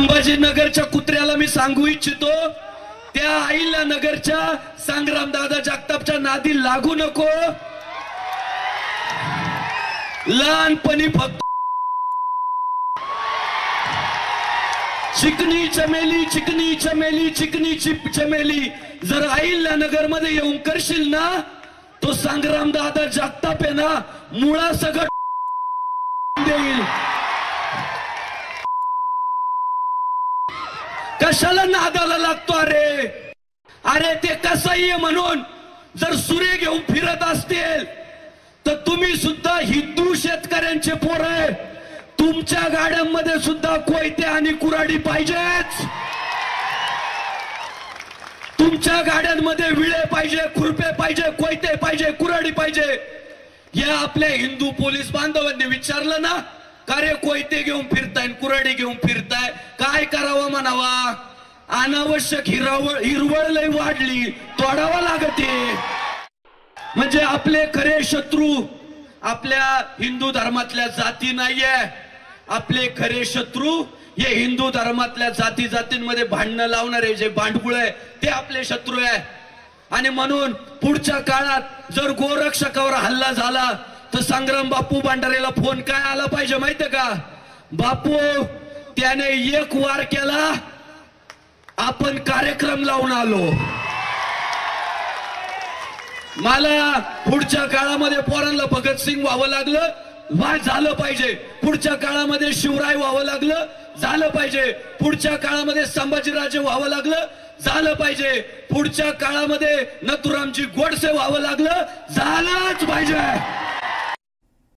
संभाजीनगरच्या कुत्र्याला मी सांगू इच्छितो, त्या आईला नगरच्या संग्रामदादा जगतापच्या नादी लागू नको। लहानपणी फक्त चिकनी चमेली चिकनी चमेली चिकनी चमेली जर आईला नगर मध्ये येऊन करशील ना, तो संग्रामदादा जगताप आहे ना मुळा सगळं देईल। कशाला नादाला लागतो? अरे ते कसंही आहे म्हणून जर सुरे घेऊन फिरत असतील तर तुम्ही सुद्धा हिंदू शेतकऱ्यांचे पोर आहे। तुमच्या गाड्यांमध्ये सुद्धा कोयते आणि कुऱ्हाडी पाहिजेच। तुमच्या गाड्यांमध्ये विळे पाहिजे, खुरपे पाहिजे, कोयते पाहिजे, कुऱ्हाडी पाहिजे। या आपल्या हिंदू पोलीस बांधवांनी विचारलं ना, का रे कोयते घेऊन फिरताय, कुऱ्हाडी घेऊन फिरताय, काय करावं म्हणावा? अनावश्यक हिरवळ लय वाढली, तोडावा लागते। म्हणजे आपले खरे शत्रू आपल्या हिंदू धर्मातल्या जाती नाहीये, आपले खरे शत्रू हे हिंदू धर्मातल्या जाती जातींमध्ये भांडणं लावणारे जे भांडकुळ आहे ते आपले शत्रू आहे। आणि म्हणून पुढच्या काळात जर गोरक्षकावर हल्ला झाला तर संग्राम बापू भंडारेला फोन काय आला पाहिजे माहितीये का? बापू त्याने एक वार केला, आपण कार्यक्रम लावून आलो। मला पुढच्या काळामध्ये पोरांना भगतसिंग व्हावं लागलं, झालं पाहिजे। पुढच्या काळामध्ये शिवराय व्हावं लागलं, झालं पाहिजे। पुढच्या काळामध्ये संभाजीराजे व्हावं लागलं, झालं पाहिजे। पुढच्या काळामध्ये नथुरामजी गोडसे व्हावं लागलं, झालंच पाहिजे।